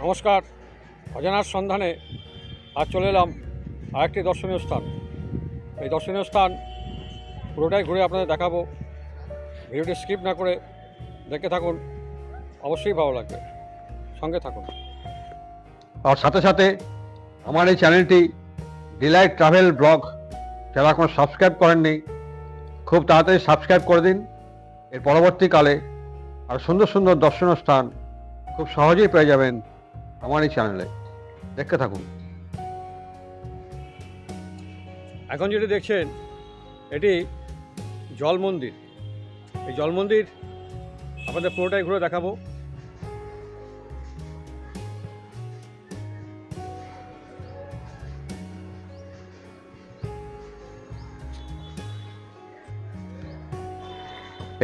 নমস্কার। অজানার সন্ধানে আজ চলে এলাম আরেকটি দর্শনীয় স্থান। এই দর্শনীয় স্থান পুরোটাই ঘুরে আপনাদের দেখাবো। ভিডিওটি স্কিপ না করে দেখতে থাকুন, অবশ্যই ভালো লাগবে, সঙ্গে থাকুন। আর সাথে সাথে আমার এই চ্যানেলটি ডিলাইট ট্রাভেল ব্লগ যারা এখন সাবস্ক্রাইব করেননি, খুব তাড়াতাড়ি সাবস্ক্রাইব করে দিন। এর পরবর্তীকালে আর সুন্দর সুন্দর দর্শনীয় স্থান খুব সহজেই পেয়ে যাবেন আমার এই চ্যানেলে। দেখতে থাকুন। এখন যেটি দেখছেন এটি জল মন্দির। এই জল মন্দির আপনাদের পুরোটাই ঘুরে দেখাবো।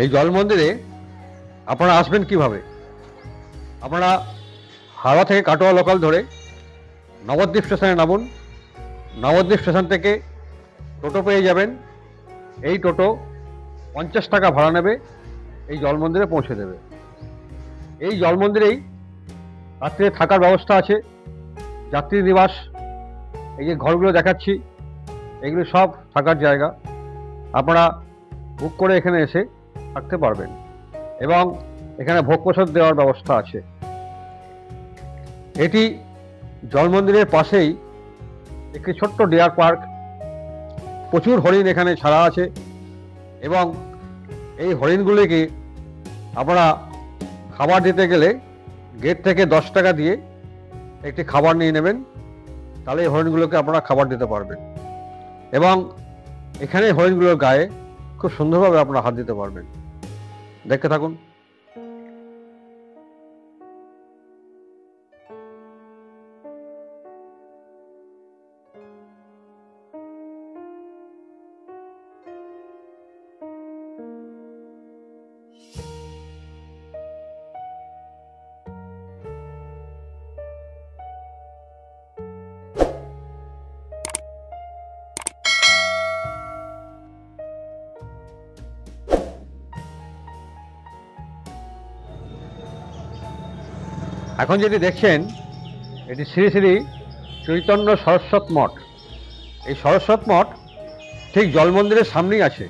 এই জল মন্দিরে আপনারা আসবেন কিভাবে? আপনারা হাওড়া থেকে কাটোয়া লোকাল ধরে নবদ্বীপ স্টেশনে নামুন। নবদ্বীপ স্টেশন থেকে টোটো পেয়ে যাবেন। এই টোটো 50 টাকা ভাড়া নেবে, এই জল মন্দিরে পৌঁছে দেবে। এই জল মন্দিরেই রাত্রে থাকার ব্যবস্থা আছে, যাত্রী নিবাস। এই যে ঘরগুলো দেখাচ্ছি এগুলো সব থাকার জায়গা। আপনারা বুক করে এখানে এসে থাকতে পারবেন এবং এখানে ভোগ প্রসাদ দেওয়ার ব্যবস্থা আছে। এটি জল মন্দিরের পাশেই একটি ছোট্ট ডিয়ার পার্ক। প্রচুর হরিণ এখানে ছাড়া আছে এবং এই হরিণগুলিকে আপনারা খাবার দিতে গেলে গেট থেকে 10 টাকা দিয়ে একটি খাবার নিয়ে নেবেন, তাহলে এই হরিণগুলোকে আপনারা খাবার দিতে পারবেন এবং এখানে হরিণগুলোর গায়ে খুব সুন্দরভাবে আপনারা হাত দিতে পারবেন। দেখতে থাকুন। এখন যেটি দেখছেন এটি শ্রী শ্রী চৈতন্য সরস্বত মঠ। এই সরস্বত মঠ ঠিক জল মন্দিরের সামনেই আছে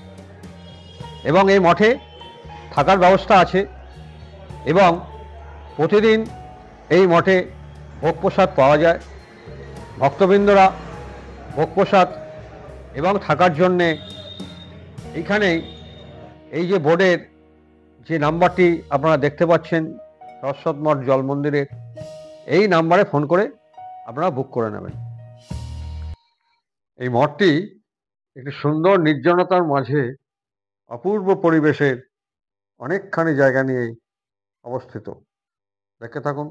এবং এই মঠে থাকার ব্যবস্থা আছে এবং প্রতিদিন এই মঠে ভোগ প্রসাদ পাওয়া যায়। ভক্তবৃন্দরা ভোগ প্রসাদ এবং থাকার জন্যে এইখানেই এই যে বোর্ডের যে নাম্বারটি আপনারা দেখতে পাচ্ছেন সরস্বত মঠ জল মন্দিরের, এই নাম্বারে ফোন করে আপনারা বুক করে নেবেন। এই মঠটি একটি সুন্দর নির্জনতার মাঝে অপূর্ব পরিবেশের অনেকখানি জায়গা নিয়ে অবস্থিত। দেখতে থাকুন।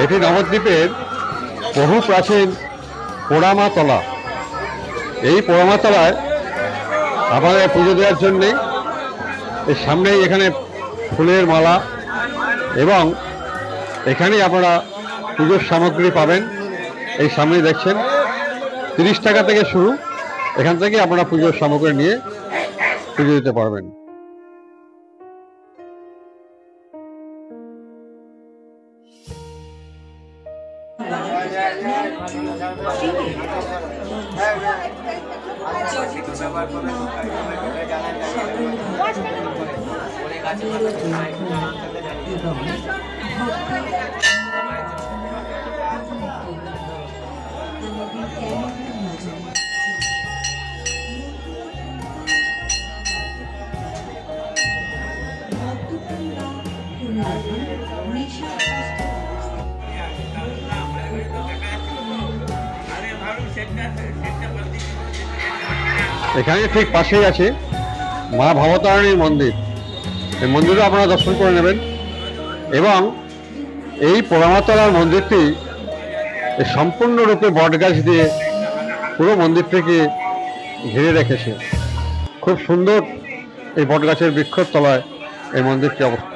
এটি নবদ্বীপের বহু প্রাচীন পোড়ামাতলা। এই পোড়ামাতলায় আমাদের পুজো দেওয়ার জন্যে এর সামনেই এখানে ফুলের মালা এবং এখানেই আপনারা পুজোর সামগ্রী পাবেন। এই সামনেই দেখছেন 30 টাকা থেকে শুরু, এখান থেকে আপনারা পুজোর সামগ্রী নিয়ে পুজো দিতে পারবেন। এখানে ঠিক পাশেই আছে মা ভবতারিণীর মন্দির। এই মন্দিরে আপনারা দর্শন করে নেবেন এবং এই পোড়ামাতলার মন্দিরটি সম্পূর্ণরূপে বটগাছ দিয়ে পুরো মন্দিরটিকে ঘিরে রেখেছে। খুব সুন্দর এই বটগাছের বৃক্ষর তলায় এই মন্দিরটি অবস্থিত।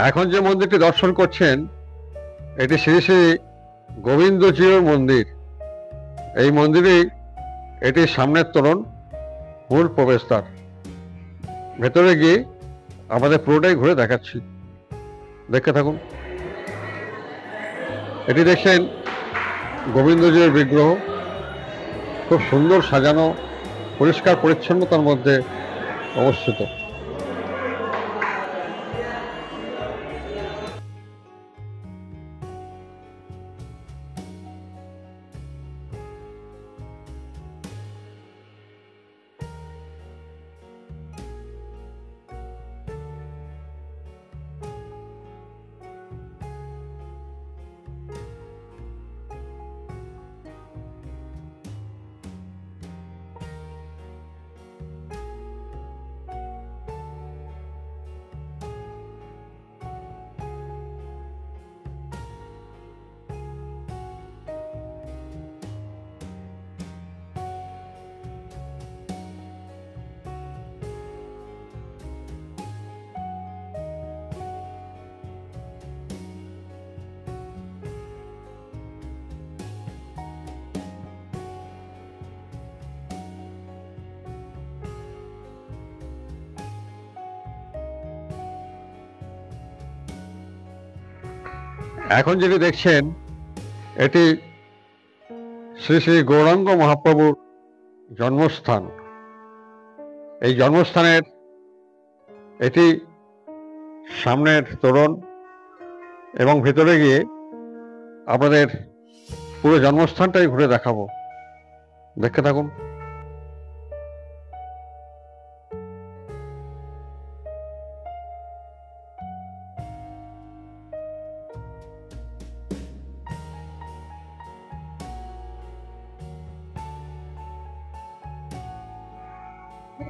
এখন যে মন্দিরটি দর্শন করছেন এটি শ্রী শ্রী গোবিন্দজির মন্দির। এই মন্দিরে এটির সামনের তোরণ, মূল প্রবেশদ্বার। ভেতরে গিয়ে আমাদের পুরোটাই ঘুরে দেখাচ্ছি, দেখতে থাকুন। এটি দেখছেন গোবিন্দজির বিগ্রহ, খুব সুন্দর সাজানো, পরিষ্কার পরিচ্ছন্নতার মধ্যে অবস্থিত। এখন যেটি দেখছেন এটি শ্রী শ্রী গৌরাঙ্গ মহাপ্রভুর জন্মস্থান। এই জন্মস্থানের এটি সামনের তোরণ এবং ভেতরে গিয়ে আপনাদের পুরো জন্মস্থানটাই ঘুরে দেখাবো, দেখতে থাকুন।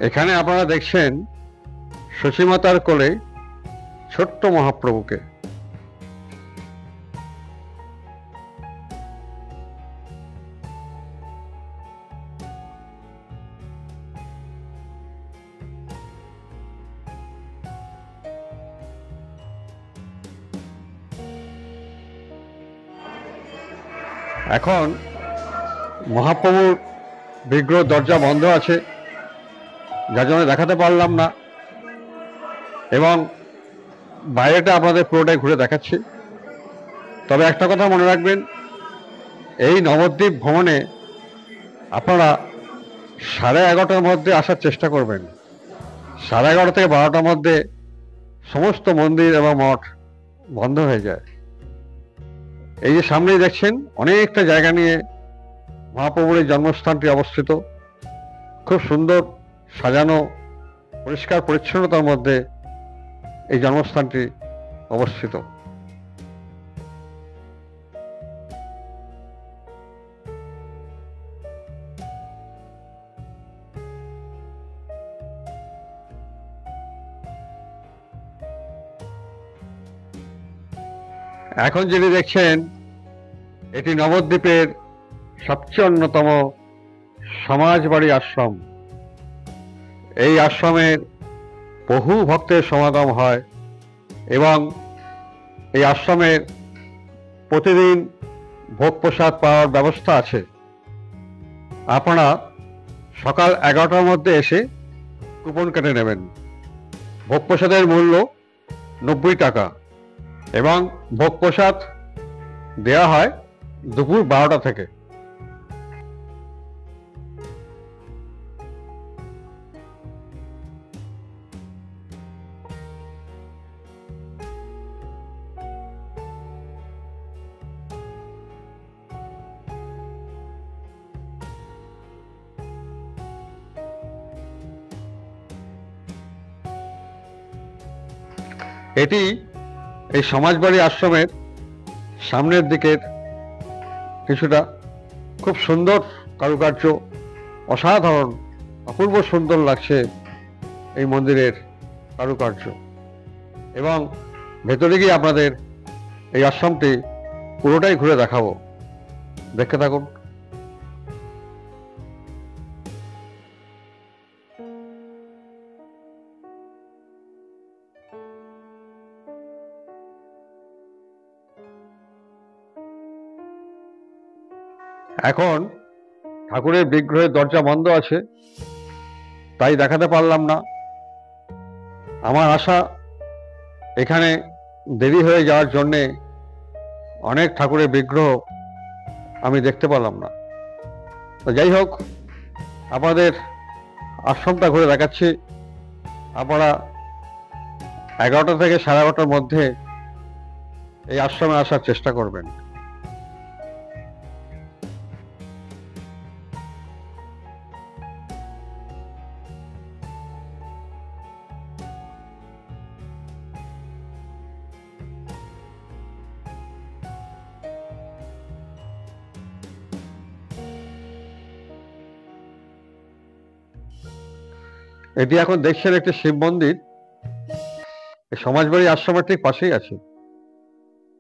এখানে আপনারা দেখছেন শচীমাতার কোলে ছোট্ট মহাপ্রভুকে। এখন মহাপ্রভুর বিগ্রহ দরজা বন্ধ আছে, যার জন্য দেখাতে পারলাম না, এবং বাইরেটা আপনাদের পুরোটাই ঘুরে দেখাচ্ছি। তবে একটা কথা মনে রাখবেন, এই নবদ্বীপ ভ্রমণে আপনারা 11:30টার মধ্যে আসার চেষ্টা করবেন। 11:30 থেকে 12টার মধ্যে সমস্ত মন্দির এবং মঠ বন্ধ হয়ে যায়। এই যে সামনেই দেখছেন অনেকটা জায়গা নিয়ে মহাপ্রভুর এই জন্মস্থানটি অবস্থিত। খুব সুন্দর সাজানো, পরিষ্কার পরিচ্ছন্নতার মধ্যে এই জন্মস্থানটি অবস্থিত। এখন যেটি দেখছেন এটি নবদ্বীপের সবচেয়ে অন্যতম সমাজবাড়ি আশ্রম। এই আশ্রমের বহু ভক্তের সমাগম হয় এবং এই আশ্রমের প্রতিদিন ভোগ প্রসাদ পাওয়ার ব্যবস্থা আছে। আপনারা সকাল 11টার মধ্যে এসে কুপন কেটে নেবেন। ভোগ প্রসাদের মূল্য 90 টাকা এবং ভোগ প্রসাদ দেওয়া হয় দুপুর 12টা থেকে। এটি এই সমাজবাড়ি আশ্রমের সামনের দিকের কিছুটা। খুব সুন্দর কারুকার্য, অসাধারণ, অপূর্ব সুন্দর লাগছে এই মন্দিরের কারুকার্য। এবং ভেতরে গিয়ে আপনাদের এই আশ্রমটি পুরোটাই ঘুরে দেখাবো, দেখতে থাকুন। এখন ঠাকুরের বিগ্রহের দরজা বন্ধ আছে, তাই দেখাতে পারলাম না। আমার আশা এখানে দেরি হয়ে যাওয়ার জন্যে অনেক ঠাকুরের বিগ্রহ আমি দেখতে পেলাম না। তো যাই হোক, আপনাদের আশ্রমটা ঘুরে দেখাচ্ছি। আপনারা 11টা থেকে 11:30টার মধ্যে এই আশ্রমে আসার চেষ্টা করবেন। এটি এখন দেখছেন একটি শিব মন্দির, এই সমাজবাড়ি আশ্রমের ঠিক পাশেই আছে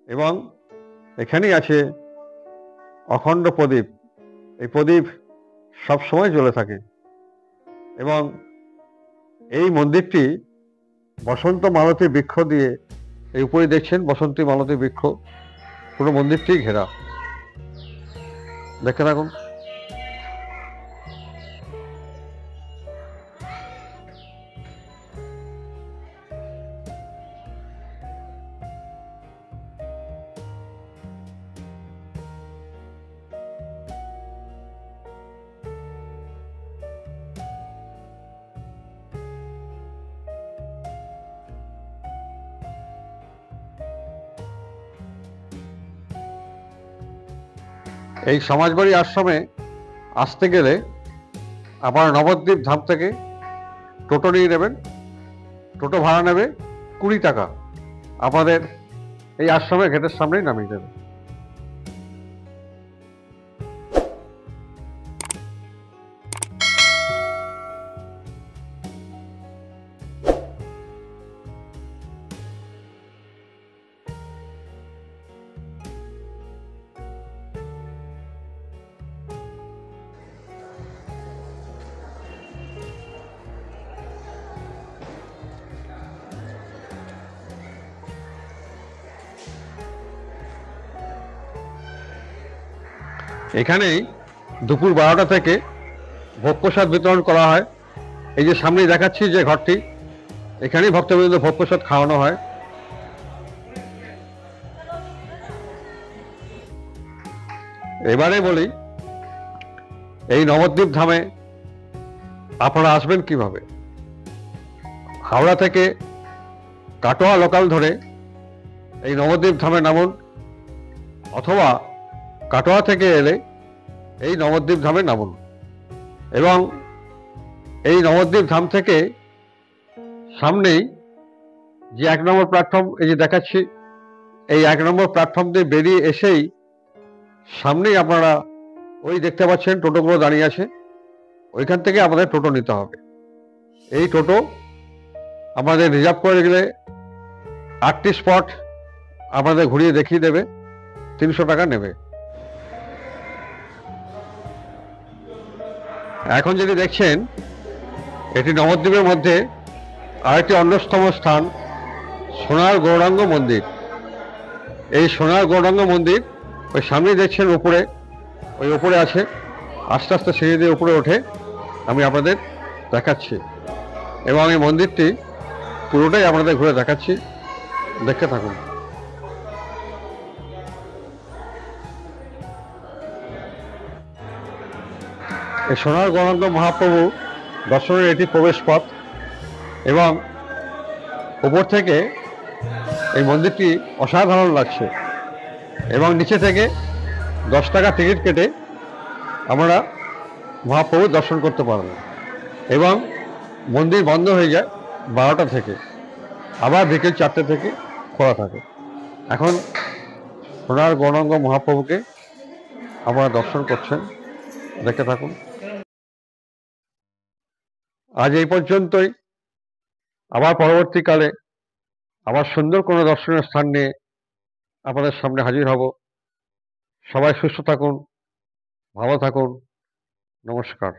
এবং এখানেই আছে অখণ্ড প্রদীপ। এই প্রদীপ সব সময় জ্বলে থাকে এবং এই মন্দিরটি বসন্ত মালতী বৃক্ষ দিয়ে, এই উপরে দেখছেন বসন্তী মালতী বৃক্ষ, পুরো মন্দিরটি ঘেরা। দেখে থাকুন। এই সমাজবাড়ি আশ্রমে আসতে গেলে আপনারা নবদ্বীপ ধাম থেকে টোটো নিয়ে নেবেন। টোটো ভাড়া নেবে 20 টাকা, আপনাদের এই আশ্রমের গেটের সামনেই নামিয়ে দেবে। এখানেই দুপুর 12টা থেকে ভোগ প্রসাদ বিতরণ করা হয়। এই যে সামনেই দেখাচ্ছি যে ঘরটি, এখানেই ভক্তবৃন্দ ভোগ প্রসাদ খাওয়ানো হয়। এবারে বলি, এই নবদ্বীপ ধামে আপনারা আসবেন কিভাবে। হাওড়া থেকে কাটোয়া লোকাল ধরে এই নবদ্বীপ ধামে নামুন, অথবা কাটোয়া থেকে এলে এই নবদ্বীপ ধামে নামুন। এবং এই নবদ্বীপ ধাম থেকে সামনেই যে 1 নম্বর প্ল্যাটফর্ম এই যে দেখাচ্ছি, এই 1 নম্বর প্ল্যাটফর্ম দিয়ে বেরিয়ে এসেই সামনেই আপনারা ওই দেখতে পাচ্ছেন টোটোগুলো দাঁড়িয়ে আছে, ওইখান থেকে আমাদের টোটো নিতে হবে। এই টোটো আমাদের রিজার্ভ করে গেলে 8টি স্পট আপনাদের ঘুরিয়ে দেখিয়ে দেবে, 300 টাকা নেবে। এখন যেটি দেখছেন এটি নবদ্বীপের মধ্যে আরেকটি অন্যতম স্থান, সোনার গৌরাঙ্গ মন্দির। এই সোনার গৌরাঙ্গ মন্দির ওই সামনে দেখছেন উপরে, ওই উপরে আছে। আস্তে আস্তে সিঁড়ি দিয়ে উপরে ওঠে আমি আপনাদের দেখাচ্ছি, এবং এই মন্দিরটি পুরোটাই আপনাদের ঘুরে দেখাচ্ছি, দেখতে থাকুন। এই সোনার গৌরাঙ্গ মহাপ্রভু দর্শনের এটি প্রবেশ পথ, এবং উপর থেকে এই মন্দিরটি অসাধারণ লাগছে। এবং নিচে থেকে 10 টাকা টিকিট কেটে আমরা মহাপ্রভু দর্শন করতে পারব। এবং মন্দির বন্ধ হয়ে যায় 12টা থেকে, আবার বিকেল 4টে থেকে খোলা থাকে। এখন সোনার গৌরাঙ্গ মহাপ্রভুকে আপনারা দর্শন করছেন, দেখতে থাকুন। আজ এই পর্যন্তই। আবার পরবর্তীকালে আবার সুন্দর কোনো দর্শনীয় স্থান নিয়ে আপনাদের সামনে হাজির হব। সবাই সুস্থ থাকুন, ভালো থাকুন। নমস্কার।